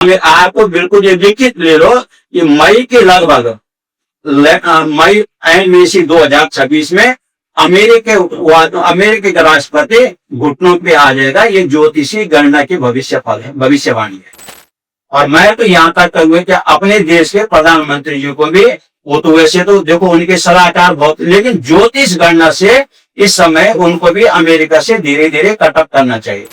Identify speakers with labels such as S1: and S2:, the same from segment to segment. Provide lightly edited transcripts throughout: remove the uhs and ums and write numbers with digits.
S1: आपको बिल्कुल ये लिखित ले लो कि मई के लगभग मई एंड में से 2026 में अमेरिका का राष्ट्रपति घुटनों पे आ जाएगा। ये ज्योतिषी गणना की भविष्यफल है, भविष्यवाणी है। और मैं तो यहाँ तक कहूँगा कि अपने देश के प्रधानमंत्री जी को भी, वो तो वैसे तो देखो उनके सलाहकार बहुत, लेकिन ज्योतिष गणना से इस समय उनको भी अमेरिका से धीरे धीरे कटअप करना चाहिए।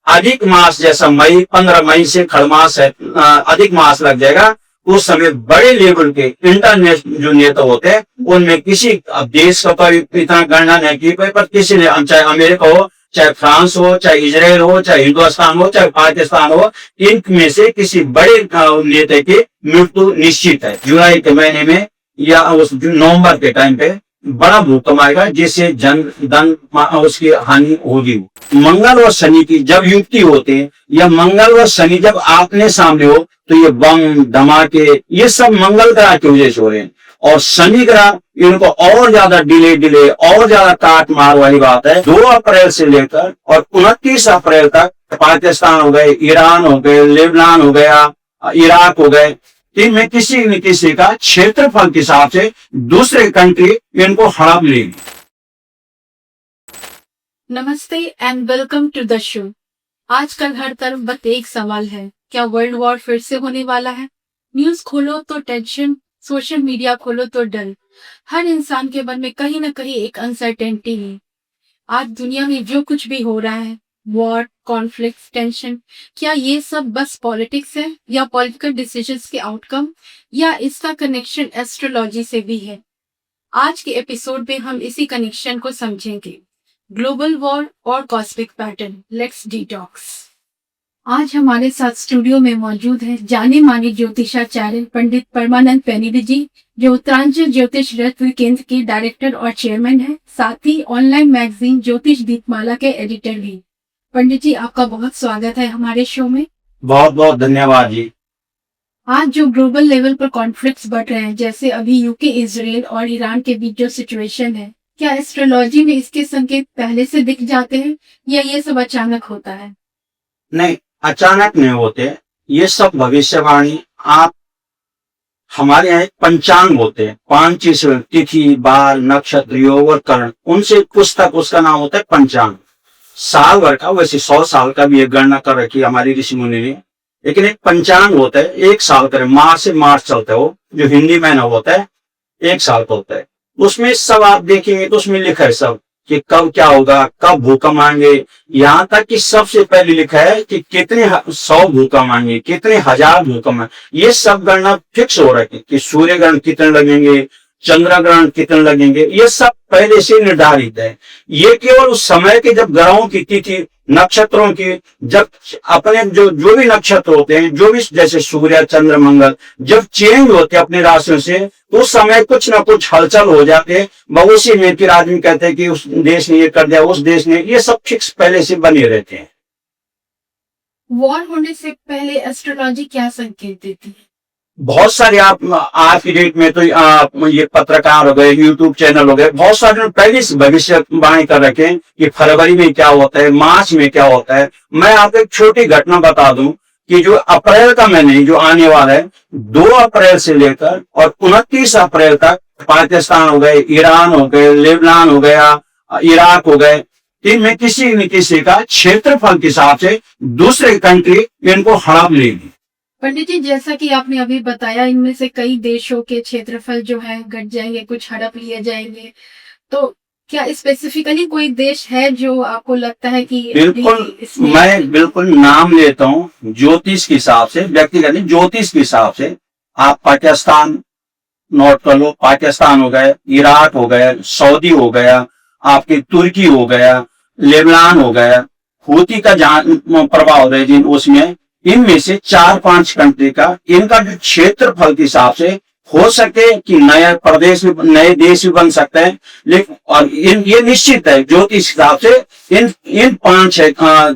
S1: अधिक मास जैसा मई 15 मई से खड़मास है, अधिक मास लग जाएगा। उस समय बड़े लेवल के इंटरनेशनल जो नेता होते हैं उनमें किसी देश का पर इतना गणना नहीं की, पर किसी ने, चाहे अमेरिका हो, चाहे फ्रांस हो, चाहे इजराइल हो, चाहे हिंदुस्तान हो, चाहे पाकिस्तान हो, इनमें से किसी बड़े नेता की मृत्यु निश्चित है। जुलाई के महीने में या उस नवंबर के टाइम पे बड़ा भूकंप आएगा जिससे धन उसकी हानि होगी। मंगल और शनि की जब युक्ति होती है, या मंगल और शनि जब आपने सामने हो, तो ये बम धमाके ये सब मंगल ग्रह की वजह से हो रहे हैं। और शनि ग्रह इनको और ज्यादा डिले और ज्यादा काट मार वाली बात है। 2 अप्रैल से लेकर और 29 अप्रैल तक पाकिस्तान हो गए, ईरान हो गए, लेबनान हो गया, इराक हो गए, इनमें किसी न किसी का क्षेत्रफल के हिसाब से दूसरे कंट्री इनको हड़प लेगी।
S2: नमस्ते and welcome to the show. आजकल हर तरफ बस एक सवाल है, क्या वर्ल्ड वॉर फिर से होने वाला है? न्यूज खोलो तो टेंशन, सोशल मीडिया खोलो तो डर। हर इंसान के मन में कहीं ना कहीं एक अनसर्टेनिटी है। आज दुनिया में जो कुछ भी हो रहा है, वॉर, कॉन्फ्लिक्ट, टेंशन, क्या ये सब बस पॉलिटिक्स है या पॉलिटिकल डिसीजंस के आउटकम, या इसका कनेक्शन एस्ट्रोलॉजी से भी है? आज के एपिसोड में हम इसी कनेक्शन को समझेंगे। ग्लोबल वॉर और कॉस्मिक पैटर्न, लेट्स डिटॉक्स। आज हमारे साथ स्टूडियो में मौजूद है जाने माने ज्योतिषाचार्य पंडित परमानंद पैनिधि जी, जो उत्तरांचल ज्योतिष रत्न केंद्र के डायरेक्टर और चेयरमैन हैं, साथ ही ऑनलाइन मैगजीन ज्योतिष दीपमाला के एडिटर भी। पंडित जी, आपका बहुत स्वागत है हमारे शो में।
S1: बहुत बहुत धन्यवाद जी।
S2: आज जो ग्लोबल लेवल पर कॉन्फ्लिक्ट्स बढ़ रहे हैं, जैसे अभी यूके, इजराइल और ईरान के बीच जो सिचुएशन है, क्या एस्ट्रोलॉजी में इसके संकेत पहले से दिख जाते हैं या ये सब अचानक होता है?
S1: नहीं, अचानक नहीं होते ये सब भविष्यवाणी। आप हमारे यहाँ पंचांग होते हैं, 5 चीज, तिथि, बार, नक्षत्र, योग और करण, उनसे पुस्तक, उसका नाम होता है पंचांग। साल भर का, वैसे 100 साल का भी एक गणना कर रखी है हमारी ऋषि मुनि ने, लेकिन एक पंचांग होता है 1 साल का, मार्च से मार्च चलता है, वो जो हिंदी महीना होता है 1 साल का होता है। उसमें सब आप देखेंगे तो उसमें लिखा है सब कि कब क्या होगा, कब भूकंप आएंगे, यहाँ तक कि सबसे पहले लिखा है कि कितने 100 भूकंप आएंगे, कितने 1000 भूकंप आएंगे। ये सब गणना फिक्स हो रही है कि सूर्य ग्रहण कितने लगेंगे, चंद्र ग्रहण कितने लगेंगे, ये सब पहले से निर्धारित है। ये केवल उस समय के जब ग्रहों की तिथि, नक्षत्रों की, जब अपने जो भी नक्षत्र होते हैं, जो भी जैसे सूर्य, चंद्र, मंगल जब चेंज होते हैं अपने राशियों से, तो उस समय कुछ ना कुछ हलचल हो जाते हैं। उसी में फिर आदमी कहते हैं कि उस देश ने ये कर दिया, उस देश ने, ये सब फिक्स पहले से बने रहते हैं।
S2: वॉर होने से पहले एस्ट्रोलॉजी क्या संकेत देती है?
S1: बहुत सारे, आप आज की डेट में तो ये पत्रकार हो गए, यूट्यूब चैनल हो गए, बहुत सारे पहले से भविष्यवाणी कर रखे हैं कि फरवरी में क्या होता है, मार्च में क्या होता है। मैं आपको एक छोटी घटना बता दूं कि जो अप्रैल का महीने जो आने वाला है, 2 अप्रैल से लेकर और 29 अप्रैल तक पाकिस्तान हो गए, ईरान हो गए, लेबनान हो गया, इराक हो गए, इनमें किसी न किसी का क्षेत्रफल के हिसाब से दूसरे कंट्री इनको हड़प लेगी।
S2: पंडित जी, जैसा कि आपने अभी बताया, इनमें से कई देशों के क्षेत्रफल जो है घट जाएंगे, कुछ हड़प लिए जाएंगे, तो क्या स्पेसिफिकली कोई देश है जो आपको लगता है कि
S1: बिल्कुल, मैं बिल्कुल नाम लेता हूँ ज्योतिष के हिसाब से, व्यक्तिगत ज्योतिष के हिसाब से। आप पाकिस्तान नोट कर लो, पाकिस्तान हो गए, इराक हो गया, सऊदी हो गया, आपके तुर्की हो गया, लेबनान हो गया, हूती का जहां प्रभाव है जिन, उसमें इनमें से 4-5 कंट्री का, इनका जो क्षेत्रफल के हिसाब से हो सके कि नया प्रदेश में नए देश भी बन सकते हैं, लेकिन और ये निश्चित है ज्योतिष हिसाब से इन 5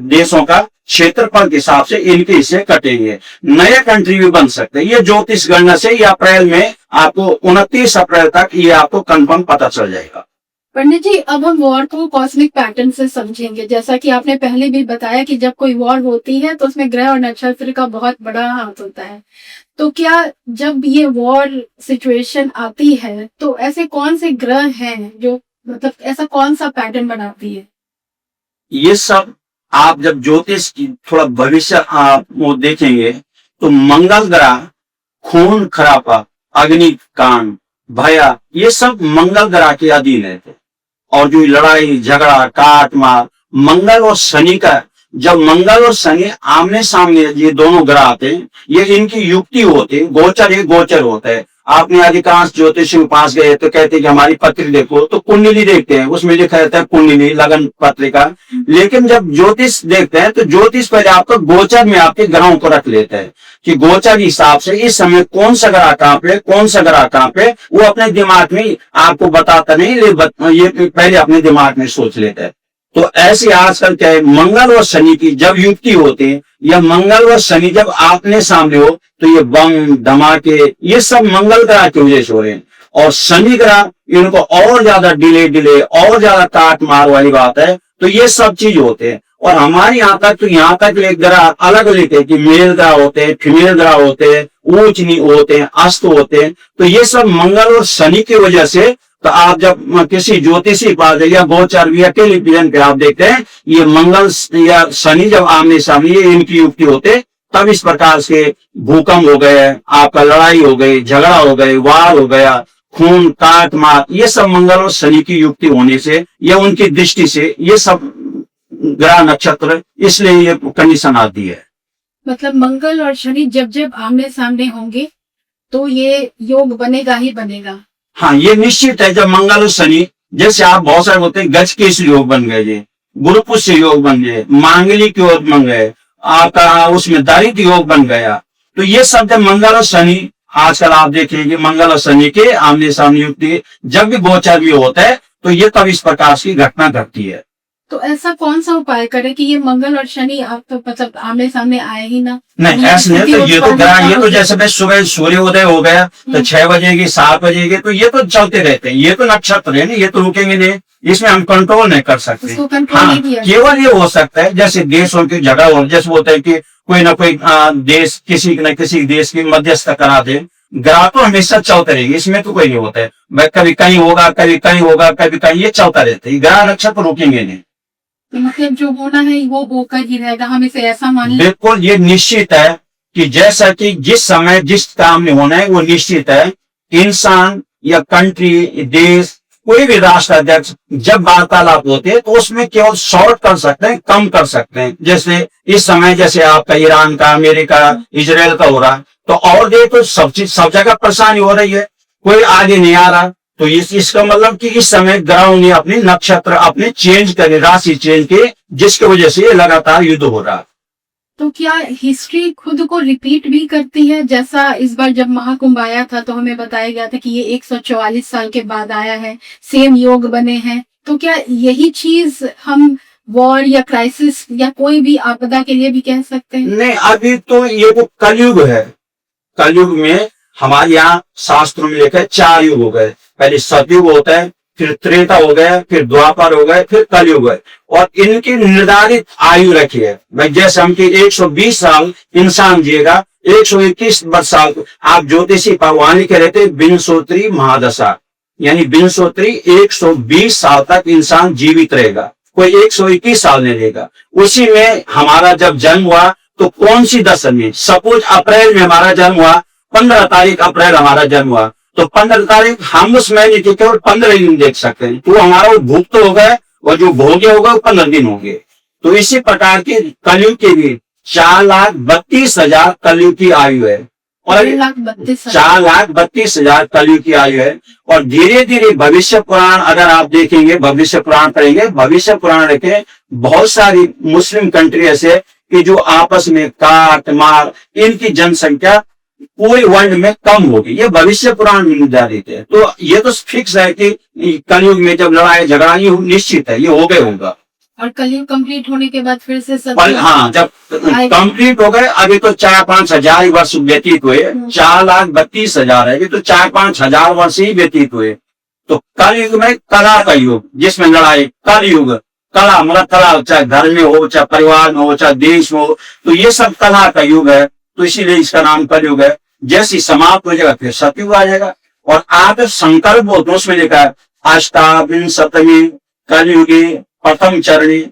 S1: देशों का क्षेत्रफल के हिसाब से इनके हिस्से कटेंगे, नए कंट्री भी बन सकते हैं। ये ज्योतिष गणना से ये अप्रैल में आपको 29 अप्रैल तक ये आपको कंफर्म पता चल जाएगा।
S2: पंडित जी, अब हम वॉर को कॉस्मिक पैटर्न से समझेंगे। जैसा कि आपने पहले भी बताया कि जब कोई वॉर होती है तो उसमें ग्रह और नक्षत्र का बहुत बड़ा हाथ होता है। तो क्या जब ये वॉर सिचुएशन आती है तो ऐसे कौन से ग्रह हैं जो मतलब ऐसा कौन सा पैटर्न बनाती है?
S1: ये सब आप जब ज्योतिष की थोड़ा भविष्य आप वो देखेंगे तो मंगल ग्रह खून खराबा, अग्निकांड, भया, ये सब मंगल ग्रह के अधीन है। और जो लड़ाई झगड़ा काट मार, मंगल और शनि का, जब मंगल और शनि आमने सामने ये दोनों ग्रह आते हैं, ये इनकी युक्ति होती है, गोचर एक गोचर होता है। आपने अधिकांश ज्योतिषी के पास गए तो कहते हैं कि हमारी पत्री देखो, तो कुंडली देखते हैं, उसमें लिखा रहता है कुंडली लगन पत्रिका। लेकिन जब ज्योतिष देखते हैं तो ज्योतिष पहले आपको गोचर में आपके ग्रहों को रख लेता है कि गोचर हिसाब से इस समय कौन सा ग्रह कहाँ पे, कौन सा ग्रह कहाँ पे, वो अपने दिमाग में आपको बताता नहीं, ये पहले अपने दिमाग में सोच लेता है। तो ऐसे आजकल क्या है, मंगल और शनि की जब युक्ति होती है, या मंगल और शनि जब आपने सामने हो, तो ये बम धमाके ये सब मंगल ग्रह की वजह से हो रहे हैं। और शनि ग्रह इनको और ज्यादा डिले और ज्यादा काट मार वाली बात है। तो ये सब चीज होते हैं। और हमारे यहाँ तक तो यहाँ तक एक ग्रह अलग लेते हैं कि मेल ग्रह होते हैं, फीमेल ग्रह होते हैं, ऊंच नीच होते हैं, अस्त होते हैं। तो ये सब मंगल और शनि की वजह से, तो आप जब किसी ज्योतिषी पास या गोचर या टेलीविजन पे आप देखते हैं, ये मंगल या शनि जब आमने सामने ये इनकी युक्ति होते, तब इस प्रकार से भूकंप हो गए, आपका लड़ाई हो गई, झगड़ा हो गए, वार हो गया, खून काट मार, ये सब मंगल और शनि की युक्ति होने से या उनकी दृष्टि से ये सब ग्रह नक्षत्र, इसलिए ये कंडीशन आती है।
S2: मतलब मंगल और शनि जब जब आमने सामने होंगे तो ये योग बनेगा ही बनेगा।
S1: हाँ, ये निश्चित है। जब मंगल और शनि, जैसे आप बहुत सारे होते हैं, गज केसरी योग बन गए जी, गुरु पुष्य योग बन गए, मांगलिक योग बन गए, आपका उसमें दारिद्र योग बन गया। तो ये सब जब मंगल और शनि, आजकल आप देखिए मंगल और शनि के आमने सामने युक्ति जब भी गोचर भी होता है, तो ये तब इस प्रकार की घटना घटती है।
S2: तो ऐसा कौन सा उपाय करें कि ये मंगल और शनि आप तो मतलब आमने सामने आए ही ना?
S1: नहीं, ऐसे नहीं। तो ये तो ग्रह, ये तो जैसे मैं सुबह सूर्योदय हो गया तो 6 बजेगी 7 बजेगी, तो ये तो चलते रहते हैं। ये तो नक्षत्र है ना, ये तो रुकेंगे नहीं, इसमें हम कंट्रोल नहीं कर सकते। हाँ, केवल ये हो सकता है जैसे देशों की झगड़ा हो, जैसे बोलते हैं कि कोई ना कोई देश किसी न किसी देश की मध्यस्थ करा दे। ग्रह तो हमेशा चलते रहेंगे, इसमें तो कोई नहीं होता है। मैं कभी कहीं होगा, कभी कहीं होगा, कभी कहीं, ये चलता रहता है। ग्रह नक्षत्र रुकेंगे नहीं।
S2: तो मतलब जो होना है वो होकर ही रहेगा, हम इसे ऐसा मान लें।
S1: बिल्कुल, ये निश्चित है कि जैसा कि जिस समय जिस काम में होना है वो निश्चित है। इंसान या कंट्री, देश, कोई भी राष्ट्राध्यक्ष जब वार्तालाप होते हैं तो उसमें केवल शॉर्ट कर सकते हैं, कम कर सकते हैं। जैसे इस समय जैसे आपका ईरान का, अमेरिका, इजराइल का हो रहा, तो और देखो सब चीज सब जगह परेशानी हो रही है, कोई आगे नहीं आ रहा। तो इसका मतलब कि इस समय ग्रहों ने अपने नक्षत्र अपने चेंज करे, राशि चेंज के, जिसकी वजह से ये लगातार युद्ध हो रहा।
S2: तो क्या हिस्ट्री खुद को रिपीट भी करती है? जैसा इस बार जब महाकुंभ आया था तो हमें बताया गया था कि ये 144 साल के बाद आया है, सेम योग बने हैं। तो क्या यही चीज हम वॉर या क्राइसिस या कोई भी आपदा के लिए भी कह सकते हैं?
S1: नहीं, अभी तो ये वो कलयुग है। कलयुग में हमारे यहाँ शास्त्रों में लिखा है 4 युग हो गए। पहले सतयुग होता है, फिर त्रेता हो गया, फिर द्वापर हो गए, फिर कलयुग है। और इनकी निर्धारित आयु रखी है। भाई जैसे हम 120 साल इंसान जिएगा, 121 साल आप ज्योतिषी भगवान कह रहे थे विंशोत्तरी महादशा, यानी विंशोत्तरी 120 साल तक इंसान जीवित रहेगा, कोई 121 साल नहीं रहेगा। उसी में हमारा जब जन्म हुआ तो कौन सी दशा में, सपोज अप्रैल में हमारा जन्म हुआ, 15 तारीख अप्रैल हमारा जन्म हुआ, तो 15 तारीख हम उस महीने के केवल 15 दिन देख सकते हैं। तो हमारा वो भुक्त हो गए और जो भोगे होगा वो 15 दिन होंगे। तो इसी प्रकार के कलयुग के भी 4,32,000 कलयुग की आयु है, और 4,32,000 कलयुग की आयु है। और धीरे धीरे भविष्य पुराण अगर आप देखेंगे, भविष्य पुराण पढ़ेंगे, भविष्य पुराण रखे, बहुत सारी मुस्लिम कंट्री ऐसे कि जो आपस में काट मार, इनकी जनसंख्या पूरे वर्ल्ड में कम होगी। ये भविष्य पुराण में निर्धारित है। तो ये तो फिक्स है कि कलयुग में जब लड़ाई झगड़ा ये निश्चित है, ये हो गए होगा।
S2: और कलयुग कंप्लीट होने के बाद फिर से सब,
S1: हाँ, जब कंप्लीट हो गए, अभी तो 4-5 हजार वर्ष व्यतीत हुए, 4,32,000 है, अभी तो 4-5 हजार वर्ष ही व्यतीत हुए। तो कलयुग में कला का युग, जिसमें लड़ाई, कल युग, कला मतलब कला, चाहे घर में हो, चाहे परिवार में हो, चाहे देश में हो, तो ये सब कला का युग है, तो इसीलिए इसका नाम कलयुग है। जैसी समाप्त हो जाएगा फिर सतयुग आ जाएगा। और आप संकल्प बोलते उसमें लिखा है अष्टाविंशतमी कलयुगी प्रथम चरणी,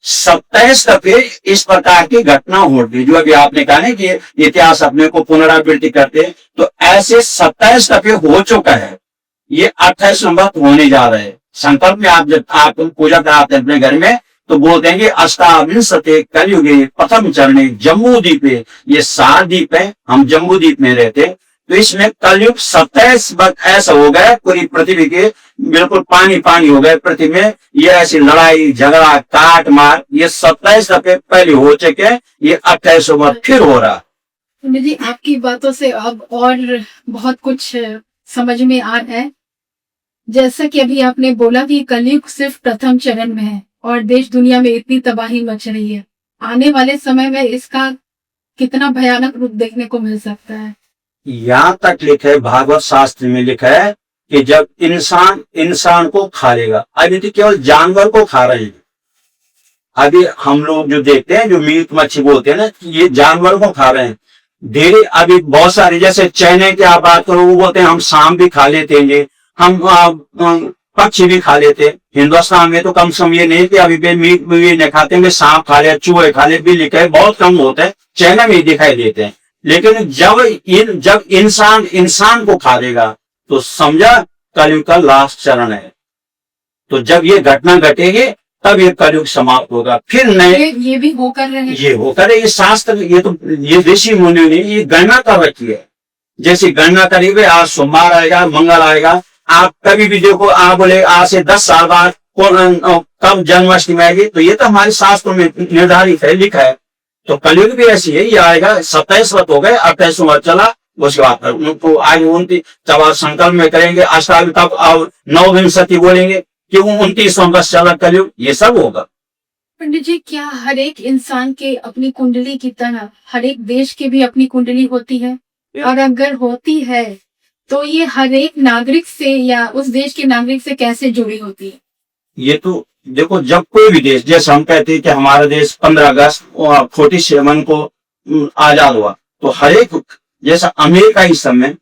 S1: 27 दफे इस प्रकार की घटना होती, जो अभी आपने कहा ना कि इतिहास अपने को पुनरावृत्ति करते, तो ऐसे 27 दफे हो चुका है। ये 28 नंबर होने जा रहे हैं। संकल्प में आप जब आप पूजा कराते हैं अपने घर में, तो बोल देंगे अष्टाविंशते कलयुगे प्रथम चरणे जम्बू द्वीप, ये 7 द्वीप है, हम जम्बू द्वीप में रहते, तो इसमें कलयुग 27 बार ऐसा हो गया, पूरी पृथ्वी के बिल्कुल पानी पानी हो गए पृथ्वी में। ये ऐसी लड़ाई झगड़ा काट मार ये 27 दफे पहले हो चुके, ये 28 बार फिर हो रहा।
S2: पंडित जी, आपकी बातों से अब और बहुत कुछ समझ में आ रहा है। जैसा कि अभी आपने बोला कि कलयुग सिर्फ प्रथम चरण में है और देश दुनिया में इतनी तबाही मच रही है, आने वाले समय में इसका कितना भयानक रूप देखने को मिल सकता है।
S1: यहां तक लिखा है, भागवत शास्त्र में लिखा है कि जब इंसान को खा लेगा, अभी तो केवल जानवर को खा रहे हैं। अभी हम लोग जो देखते हैं, जो मीट मच्छी बोलते हैं ना, ये जानवर को खा रहे हैं। धीरे अभी बहुत सारे, जैसे चाइना की आप बात करो, वो बोलते हैं हम सांप भी खा लेते हैं, हम पक्षी भी खा लेते। हिंदुस्तान में तो कम से कम ये नहीं कि अभी भी मीट भी नहीं खाते हैं, सांप खा ले, चूहे खा ले, बिल्ली खा ले, बहुत कम होता है, चाइना में दिखाई देते हैं। लेकिन जब इंसान को खा देगा तो समझा कलयुग का लास्ट चरण है। तो जब ये घटना घटेगी तब ये कलयुग समाप्त होगा। फिर नए
S2: ये भी होकर रहे,
S1: ये होकर, ये शास्त्र, ये ऋषि मुनि ने ये गणना कर रखी है। जैसे गणना करेंगे, आज सोमवार आएगा, मंगल आएगा, आप कभी भी देखो, आप बोले आज से 10 साल बाद कब जन्माष्टमी आएगी, तो ये तो हमारे शास्त्रों में निर्धारित है, लिखा है। तो कलयुग भी ऐसी है, ये आएगा, 27 वर्ष हो गए, 28 वर्ष चला, उसके बाद उनको आगे 29, जब आप संकल्प में करेंगे अष्टाविंशति, तब 9विंशति बोलेंगे कि 29 वर्ष चला कलयुग, ये सब होगा।
S2: पंडित जी, क्या हर एक इंसान के अपनी कुंडली की तरह हर एक देश की भी अपनी कुंडली होती है? और अगर होती है तो ये हर एक नागरिक से या उस देश के नागरिक से कैसे जुड़ी होती है? ये
S1: तो देखो, जब कोई भी देश, जैसे हम कहते हैं कि हमारा देश 15 अगस्त 47 को आजाद हुआ, तो हर एक, जैसा अमेरिका इस समय,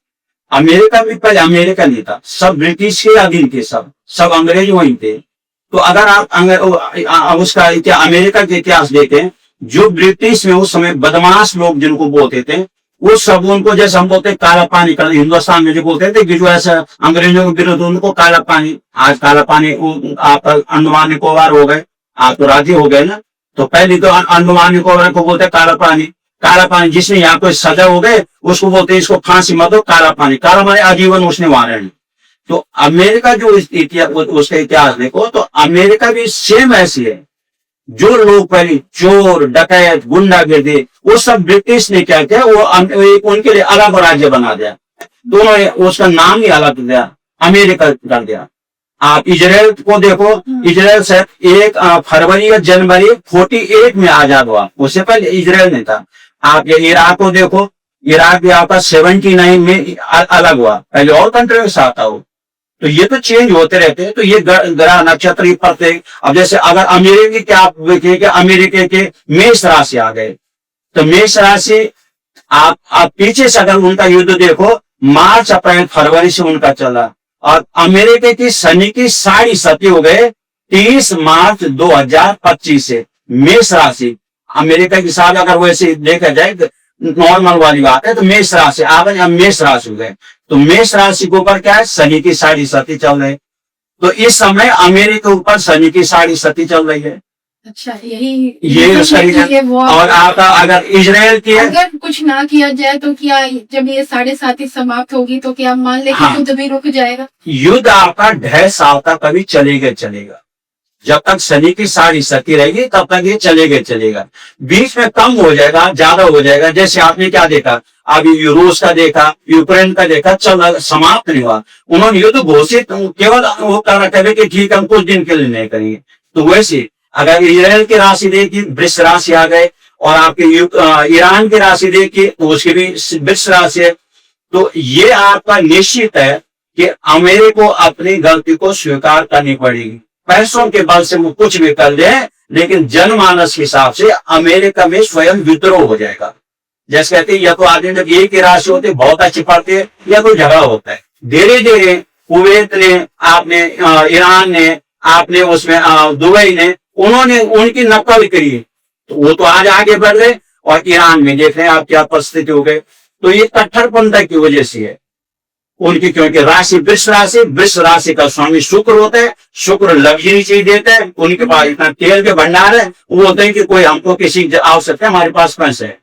S1: अमेरिका भी पहले अमेरिका नहीं था, सब ब्रिटिश के अधीन थे, सब अंग्रेज वहीं थे। तो अगर आप उसका अमेरिका का इतिहास देखें, जो ब्रिटिश में उस समय बदमाश लोग जिनको बोलते थे, वो सब उनको, जैसे हम बोलते काला पानी कर, हिंदुस्तान में जो बोलते थे कि जो ऐसा अंग्रेजों के विरुद्ध, उनको काला पानी, आज काला पानी आप अंडमान निकोबार हो गए, आप तो राज्य हो गए ना, तो पहले तो अंडमान निकोबार को बोलते काला पानी, जिसमें यहाँ कोई सजा हो गए उसको बोलते इसको फांसी मत दो, काला पानी आजीवन उसने वहां रहना। तो अमेरिका जो उसका इतिहास देखो, तो अमेरिका भी सेम ऐसी है। जो लोग पहले चोर डकैत गुंडागर्दी, वो सब ब्रिटिश ने क्या किया, वो उनके लिए अलग राज्य बना दिया, दोनों ने उसका नाम ही अलग दिया, अमेरिका कर दिया। आप इजराइल को देखो, इजराइल से 1 फरवरी या जनवरी 48 में आजाद हुआ, उससे पहले इजराइल नहीं था। आप ये इराक को देखो, इराक भी आपका 79 में अलग हुआ, पहले और कंट्री के साथ था वो। तो ये तो चेंज होते रहते हैं। तो ये ग्रह नक्षत्र प्रत्येक, अब जैसे अगर अमेरिका के आप देखिए कि अमेरिका के मेष राशि आ गए, तो मेष राशि आप पीछे से अगर उनका युद्ध देखो, मार्च अप्रैल फरवरी से उनका चला, और अमेरिका की शनि की 7.5 हो गए 30 मार्च 2025 से। मेष राशि अमेरिका की साथ अगर वैसे देखा जाए, नॉर्मल वाली बात है, तो मेष राशि आप मेष राशि हो गए, तो मेष राशि के ऊपर क्या है, शनि की 7.5 चल रही। तो इस समय अमेरिका के ऊपर शनि की 7.5 चल रही है।
S2: अच्छा, ये
S1: ये और आपका अगर इजराइल की,
S2: अगर कुछ ना किया जाए तो क्या जब ये 7.5 समाप्त होगी तो क्या मान लें कि युद्ध भी रुक जाएगा?
S1: युद्ध आपका 1.5 साल तक कभी चलेगा, जब तक शनि की 7.5 रहेगी तब तक ये चलेगा। बीच में कम हो जाएगा, ज्यादा हो जाएगा। जैसे आपने क्या देखा, अभी रूस का देखा, यूक्रेन का देखा, चल समाप्त नहीं हुआ, उन्होंने युद्ध घोषित केवल वो कर रखा है कि ठीक हम कुछ दिन के लिए नहीं करेंगे। तो वैसे अगर इजराइल की राशि देखी, वृष राशि आ गए, और आपके ईरान की राशि देखी तो उसकी भी वृष राशि है। तो ये आपका निश्चित है कि अमेरिका को अपनी गलती को स्वीकार करनी पड़ेगी। पैसों के बल से वो कुछ भी कर दे, लेकिन जनमानस के हिसाब से अमेरिका में स्वयं विद्रोह हो जाएगा। जैसे कहते हैं या तो आदमी जब एक ही राशि होती है बहुत अच्छी पड़ती है, या तो झगड़ा होता है। धीरे धीरे कुवैत ने, आपने ईरान ने, आपने उसमें दुबई ने, उन्होंने उनकी नकल करी, तो वो तो आज आगे बढ़ रहे। और ईरान में देख रहे हैं आप क्या परिस्थिति हो गई। तो ये कट्टरपंथा की वजह से है उनकी, क्योंकि राशि वृष राशि का स्वामी शुक्र होता है। शुक्र लग्जरी चीज देता है, उनके पास इतना तेल के भंडार है, वो होते हैं कि कोई हमको किसी आवश्यकता है, हमारे पास पैसे है।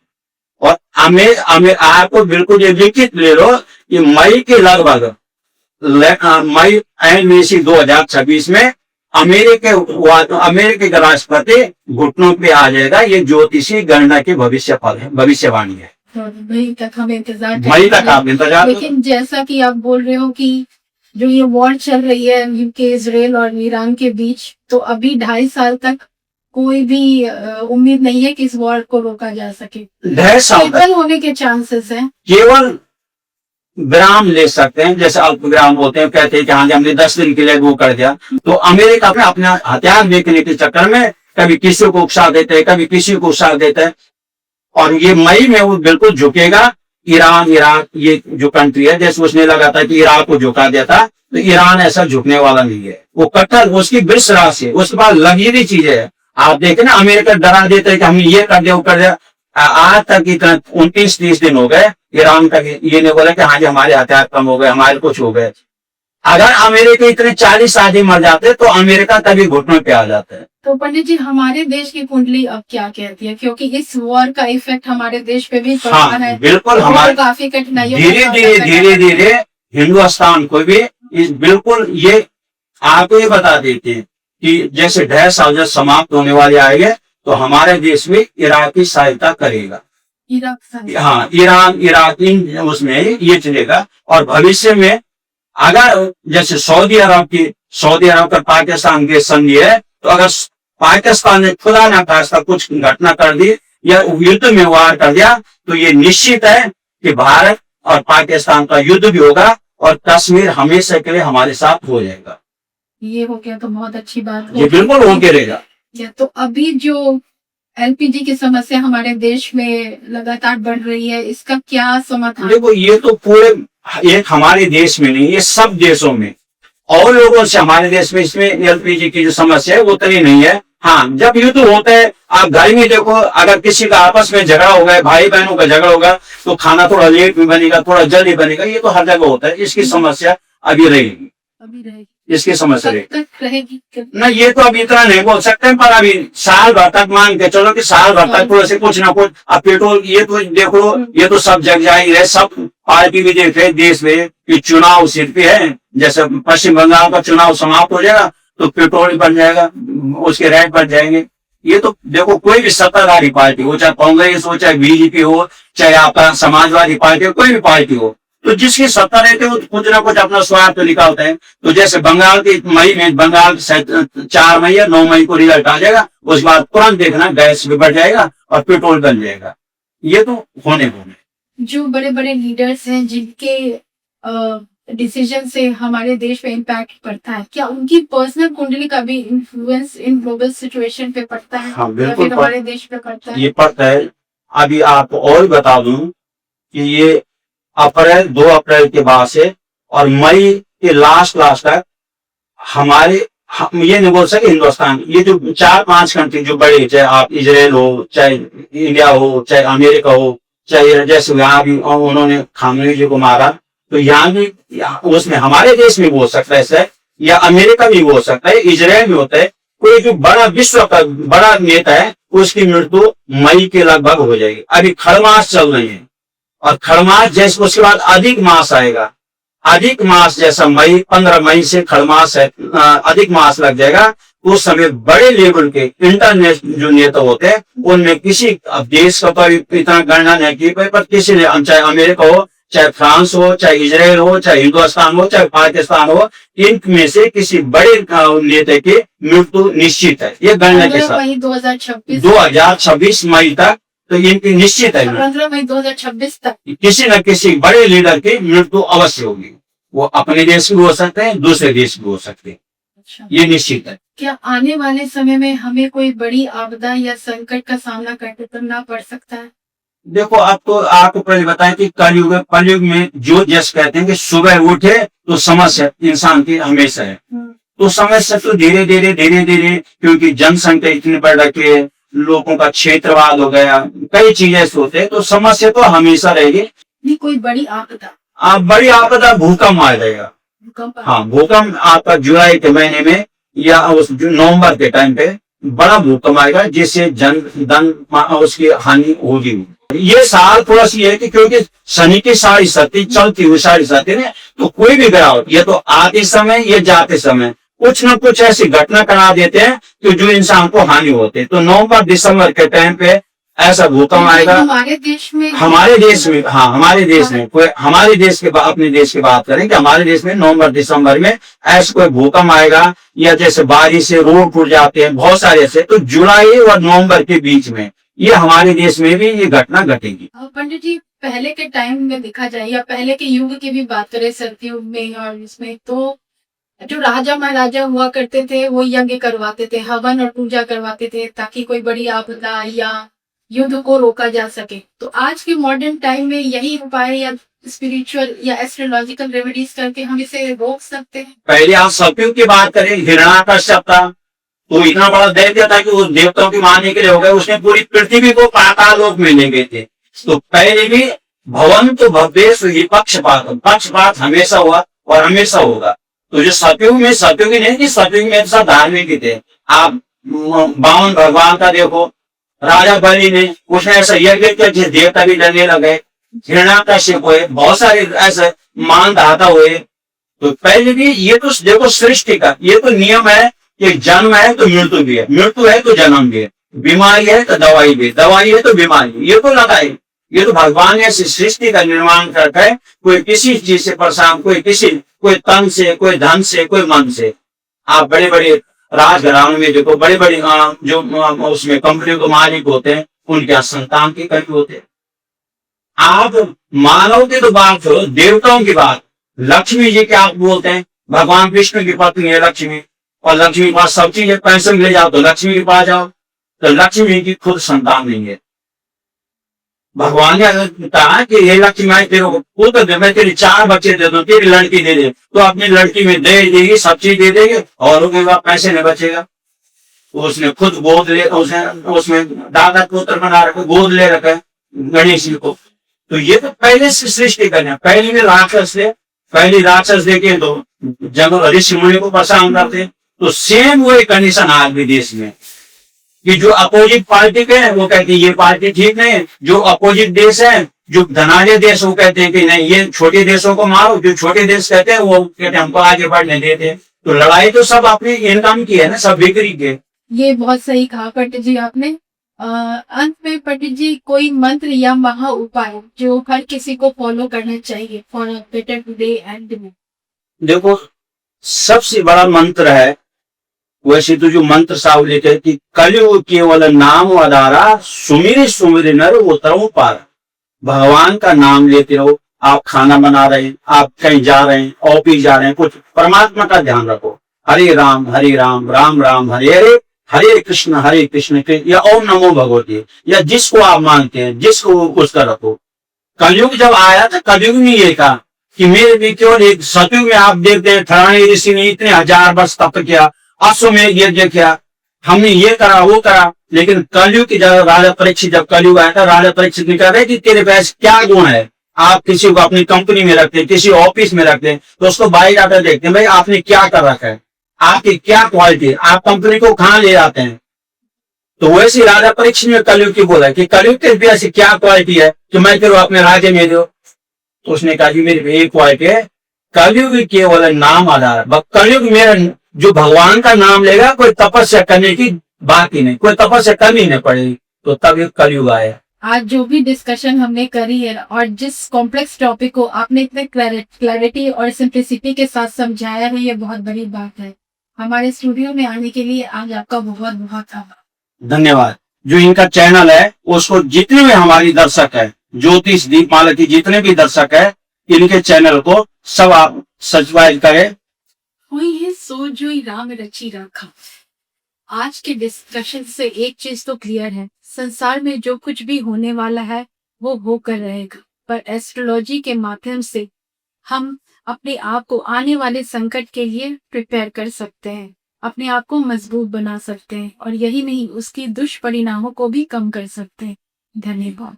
S1: और हमें आपको बिल्कुल ये लिखित ले लो कि मई के लगभग मई एंड में 2026 में अमेरिका का राष्ट्रपति घुटनों पे आ जाएगा। ये ज्योतिषी गणना की भविष्यवाणी है।
S2: मई तक हम इंतजार
S1: मई तक आप इंतजार।
S2: लेकिन जैसा कि आप बोल रहे हो कि जो ये वॉर चल रही है यूके, इजराइल और ईरान के बीच, तो अभी 2.5 साल तक कोई भी उम्मीद नहीं है कि इस वॉर को रोका जा सके।
S1: 2.5 साल तक
S2: होने के चांसेस हैं।
S1: केवल विराम ले सकते हैं, जैसे अल्प विराम होते हैं, कहते हैं कि हाँ हमने 10 दिन के लिए वो कर दिया। तो अमेरिका में अपने हथियार देखने के चक्कर में कभी किसी को उकसा देते हैं, कभी किसी को उकसा देते हैं। और ये मई में वो बिल्कुल झुकेगा। ईरान, इराक, ये जो कंट्री है, जैसे उसने लगा था कि इराक को झुका दिया था, तो ईरान ऐसा झुकने वाला नहीं है। वो कट्टर, उसकी वृष राशि है, उसके पास लग्जरी चीजें है। आप देखे ना, अमेरिका डरा देते हैं कि हमने ये कर दिया, वो कर दिया। आज तक इतना 29-30 दिन हो गए, ईरान तक ये नहीं बोला कि हाँ जी हमारे हथियार कम हो गए, हमारे कुछ हो गए। अगर अमेरिका इतने 40 आदमी मर जाते तो अमेरिका तभी घुटनों पे आ जाता है।
S2: तो पंडित जी, हमारे देश की कुंडली अब क्या कहती है? क्योंकि इस वॉर का इफेक्ट हमारे देश पे भी पड़ता है।
S1: बिल्कुल,
S2: तो
S1: हमारे
S2: काफी कठिनाइयों
S1: धीरे धीरे हिंदुस्तान को भी बिल्कुल ये आपको ये बता देते हैं कि जैसे 2.5 साल जब समाप्त होने वाले आएंगे तो हमारे देश में इराक की सहायता करेगा। हाँ, ईरान, इराक उसमें ये चलेगा। और भविष्य में अगर जैसे सऊदी अरब का पाकिस्तान के संधि है, तो अगर पाकिस्तान ने खुदा ना खास्ता कुछ घटना कर दी या युद्ध में वार कर दिया, तो ये निश्चित है कि भारत और पाकिस्तान का युद्ध भी होगा और कश्मीर हमेशा के लिए हमारे साथ हो जाएगा।
S2: ये हो गया तो बहुत अच्छी बात
S1: ये बिल्कुल होके रहेगा।
S2: तो अभी जो एलपीजी की समस्या हमारे देश में लगातार बढ़ रही है, इसका क्या समाधान?
S1: देखो, ये तो पूरे एक हमारे देश में नहीं, ये सब देशों में और लोगों से, हमारे देश में इसमें एलपीजी की जो समस्या है वो उतनी नहीं है। हाँ, जब युद्ध होता है, आप घर में देखो, अगर किसी का आपस में झगड़ा होगा, भाई बहनों का झगड़ा होगा, तो खाना थोड़ा लेट में बनेगा, थोड़ा जल्दी बनेगा। ये तो हर जगह होता है। इसकी समस्या अभी रहेगी, इसकी समस्या
S2: रहेगी
S1: ना। ये तो अभी इतना नहीं बोल सकते, पर अभी साल भर तक मान के चलो कि साल भर तक थोड़ा से कुछ ना कुछ। अब पेट्रोल, ये तो देखो, ये तो सब जग जाएगी, सब पार्टी भी देख रहे देश में कि चुनाव सिर पे है। जैसे पश्चिम बंगाल का चुनाव समाप्त हो जाएगा तो पेट्रोल बढ़ जाएगा, उसके रेट बढ़ जाएंगे। ये तो देखो, कोई भी सत्ताधारी पार्टी हो, चाहे कांग्रेस हो, चाहे बीजेपी हो, चाहे आपका समाजवादी पार्टी हो, कोई भी पार्टी हो, तो जिसकी सत्ता रहती है वो कुछ ना कुछ अपना स्वार्थ निकालते हैं। तो जैसे बंगाल के मई में, बंगाल 4 मई या 9 मई को रिजल्ट आ जाएगा, उसके बाद तुरंत देखना गैस भी बढ़ जाएगा और पेट्रोल बन जाएगा। ये तो होने
S2: जो बड़े बड़े लीडर्स हैं जिनके डिसीजन से हमारे देश पे इम्पैक्ट पड़ता है, क्या उनकी पर्सनल कुंडली का भी इन्फ्लुएंस इन ग्लोबल सिचुएशन पे पड़ता है?
S1: हाँ, बिल्कुल
S2: हमारे देश पे पड़ता है।
S1: ये पड़ता है। अभी आपको और बता दूं कि ये 2 अप्रैल के बाद से और मई के लास्ट तक हमारे, हम ये नहीं बोल सके हिंदुस्तान, ये जो 4-5 कंट्री जो बड़े, चाहे आप इजराइल हो, चाहे इंडिया हो, चाहे अमेरिका हो, चाहे जैसे यहाँ भी उन्होंने खामनेई जी को मारा, तो यहाँ भी उसमें हमारे देश में भी हो सकता है ऐसा, या अमेरिका भी हो सकता है, इजराइल में होता है। कोई जो बड़ा विश्व का बड़ा नेता है उसकी मृत्यु मई के लगभग हो जाएगी। अभी खरमास चल रही है और खरमास जैसे उसके बाद अधिक मास आएगा। अधिक मास जैसा 15 मई से खरमास है, अधिक मास लग जाएगा। उस समय बड़े लेवल के इंटरनेशनल जो नेता होते हैं उनमें किसी देश का तो इतना गणना नहीं की, पर किसी ने, चाहे अमेरिका हो, चाहे फ्रांस हो, चाहे इजराइल हो, चाहे हिंदुस्तान हो, चाहे पाकिस्तान हो, इनमें से किसी बड़े नेता की मृत्यु निश्चित है। ये गणना के साथ 2026 मई तक तो इनकी निश्चित है।
S2: 15 मई 2026 तक
S1: किसी न किसी बड़े लीडर की मृत्यु अवश्य होगी। वो अपने देश भी हो सकते हैं, दूसरे देश भी हो सकते हैं,
S2: अच्छा,
S1: ये निश्चित है।
S2: क्या आने वाले समय में हमें कोई बड़ी आपदा या संकट का सामना करना पड़ सकता है?
S1: देखो आपको पहले बताएं कि कलयुग में जो जैसे कहते हैं कि सुबह उठे तो समस्या इंसान की हमेशा है, तो समस्या तो धीरे धीरे क्योंकि जनसंख्या इतनी बढ़ रही है, लोगों का क्षेत्रवाद हो गया, कई चीजें ऐसे होते हैं, तो समस्या तो हमेशा रहेगी।
S2: ये कोई बड़ी आपदा,
S1: आप बड़ी आपदा भूकंप आ जाएगा।
S2: भूकंप
S1: हाँ, भूकंप आपका जुलाई के महीने में या उस नवंबर के टाइम पे बड़ा भूकंप आएगा, जिससे धन उसकी हानि होगी। ये साल थोड़ा सी है कि क्योंकि शनि की साढ़े साथी चलती हुई साढ़े साथी ने, तो कोई भी गिरावट ये तो आते समय या जाते समय कुछ न कुछ ऐसी घटना करा देते हैं कि जो इंसान को हानि होती है। तो नवंबर दिसंबर के टाइम पे ऐसा भूकंप आएगा
S2: हमारे देश में,
S1: हाँ हमारे देश में कोई हमारे देश के अपने देश की बात करें कि हमारे देश में नवंबर दिसंबर में ऐसा कोई भूकंप आएगा, या जैसे बारिश से रोड टूट जाते हैं बहुत सारे ऐसे, तो जुलाई और नवंबर के बीच में ये हमारे देश में भी ये घटना घटेगी।
S2: पंडित जी, पहले के टाइम में देखा जाए या पहले के युग की भी बात करें, सतयुग में और इसमें, तो जो राजा महाराजा हुआ करते थे वो यज्ञ करवाते थे, हवन और पूजा करवाते थे, ताकि कोई बड़ी आपदा या युद्ध को रोका जा सके। तो आज के मॉडर्न टाइम में यही उपाय या स्पिरिचुअल या एस्ट्रोलॉजिकल रेमेडीज करके हम इसे रोक सकते हैं?
S1: पहले आप सतयुग की बात करें, हिरण्याकश्यप था, तो इतना बड़ा दैत्य था कि वो देवताओं की मारने के लिए हो गए, उसने पूरी पृथ्वी को पाताल लोक में ले गए थे। तो पहले भी भवन तो भव्य पक्षपात हमेशा हुआ और हमेशा होगा। तो जो सतयुग में नहीं थी, सतयुग में सब धार्मिक ही थे। आप बावन भगवान का देखो, राजा बलि ने उसने ऐसा यज्ञ किया जिस देवता भी डरने लगे, हिरण्याकश्यप हुए, बहुत सारे ऐसे मानदाता हुए। तो पहले भी ये तो देखो सृष्टि का ये तो नियम है कि जन्म है तो मृत्यु भी है, मृत्यु है तो जन्म भी है, बीमारी है तो दवाई भी, दवाई है तो बीमारी, ये तो लगाई। ये तो भगवान ने सृष्टि का निर्माण करके है। कोई किसी चीज से परेशान, कोई तन से, कोई धन से, कोई मन से। आप बड़े बड़े राजघरानों में देखो, बड़े बड़े जो उसमें कंपनी के मालिक होते हैं, उनके यहाँ संतान की कमी होते हैं। आप मानव की तो बात करो, देवताओं की बात, लक्ष्मी जी क्या आप बोलते हैं, भगवान विष्णु की पत्नी है लक्ष्मी, और लक्ष्मी के पास सब चीज है, पैसे ले जाओ तो लक्ष्मी के पास जाओ। तो लक्ष्मी की खुद संतान नहीं है। भगवान ने कहा कि ये लक्ष्मी आई तेरे को पुत्र दे, मैं तेरी 4 बच्चे दे दूं, तेरी लड़की दे दे, तो अपनी लड़की में दे देगी, सब चीज दे देगी, और उसके बाद पैसे नहीं बचेगा। उसने खुद गोद ले, उसमें दादा पुत्र बना रखे, गोद ले रखा है गणेश जी को। तो ये तो पहले से सृष्टि करना, पहले भी राक्षस देखे तो जब ऋषि मुनि को परेशान करते, तो सेम वही कंडीशन आज भी देश में कि जो अपोजिट पार्टी के हैं वो कहते हैं ये पार्टी ठीक नहीं है, जो अपोजिट देश है, जो धनाढ़ देश वो कहते हैं कि नहीं ये छोटे देशों को मारो, जो छोटे देश कहते हैं वो कहते हैं हमको आगे बढ़ने देते। तो लड़ाई तो सब अपनी इनकम की है ना, सब बिक्री के।
S2: ये बहुत सही कहा पंडित जी आपने। अंत में पंडित जी कोई मंत्र या महा उपाय जो हर किसी को फॉलो करना चाहिए for a better day and day?
S1: देखो सबसे बड़ा मंत्र है, वैसे तो जो मंत्र साहब लिखे कि कलयुग केवल नाम आधारा, सुमिर नर उतरऊ पार। भगवान का नाम लेते रहो, आप खाना बना रहे हैं, आप कहीं जा रहे हैं, ऑफिस जा रहे हैं, कुछ परमात्मा का ध्यान रखो, हरे राम राम राम हरे हरे, हरे कृष्ण या ओम नमो भगवती, या जिसको आप मानते हैं जिसको उसका रखो। कलयुग जब आया था, कलयुग में ये कहा कि मेरे भी केवल एक, सतयुग में आप देखते हैं थराणी ऋषि ने इतने 1000 वर्ष तप किया, अश्वमेध यज्ञ किया, हमने ये करा वो करा, लेकिन कलयुग की जब राजा परीक्षित जब कलयुग आया था, राजा परीक्षित ने कहा कि तेरे पास क्या गुण है। आप किसी को अपनी कंपनी में रखते हैं, किसी ऑफिस में रखते हैं, तो उसको बायोडाटा देखते हैं, भाई आपने क्या कर रखा है, आपकी क्या क्वालिटी है, आप कंपनी को कहाँ ले जाते हैं। तो वैसे राजा परीक्षित ने कलयुग की बोला कि कलयुग के ऐसी क्या क्वालिटी है कि मैं तेरे अपने राज्य में दो। तो उसने कहा कि मेरी एक क्वालिटी है, कलयुग केवल नाम आधार, कलयुग मेरा जो भगवान का नाम लेगा, कोई तपस्या करने की बात ही नहीं, कोई तपस्या करनी नहीं पड़ेगी, तो तब ये कलयुग आया।
S2: आज जो भी डिस्कशन हमने करी है और जिस कॉम्प्लेक्स टॉपिक को आपने इतने क्लैरिटी और सिंप्लिसिटी के साथ समझाया है, ये बहुत बड़ी बात है। हमारे स्टूडियो में आने के लिए आज आपका बहुत बहुत आभार।
S1: धन्यवाद। जो इनका चैनल है उसको जितने भी हमारी दर्शक है, ज्योतिष दीपमाला की जितने भी दर्शक है, इनके चैनल को सब आप सब्सक्राइब करें।
S2: हुई है सो जोई राम रची राखा। आज के डिस्कशन से एक चीज तो क्लियर है, संसार में जो कुछ भी होने वाला है वो होकर रहेगा, पर एस्ट्रोलॉजी के माध्यम से हम अपने आप को आने वाले संकट के लिए प्रिपेयर कर सकते हैं, अपने आप को मजबूत बना सकते हैं और यही नहीं उसकी दुष्परिणामों को भी कम कर सकते हैं। धन्यवाद।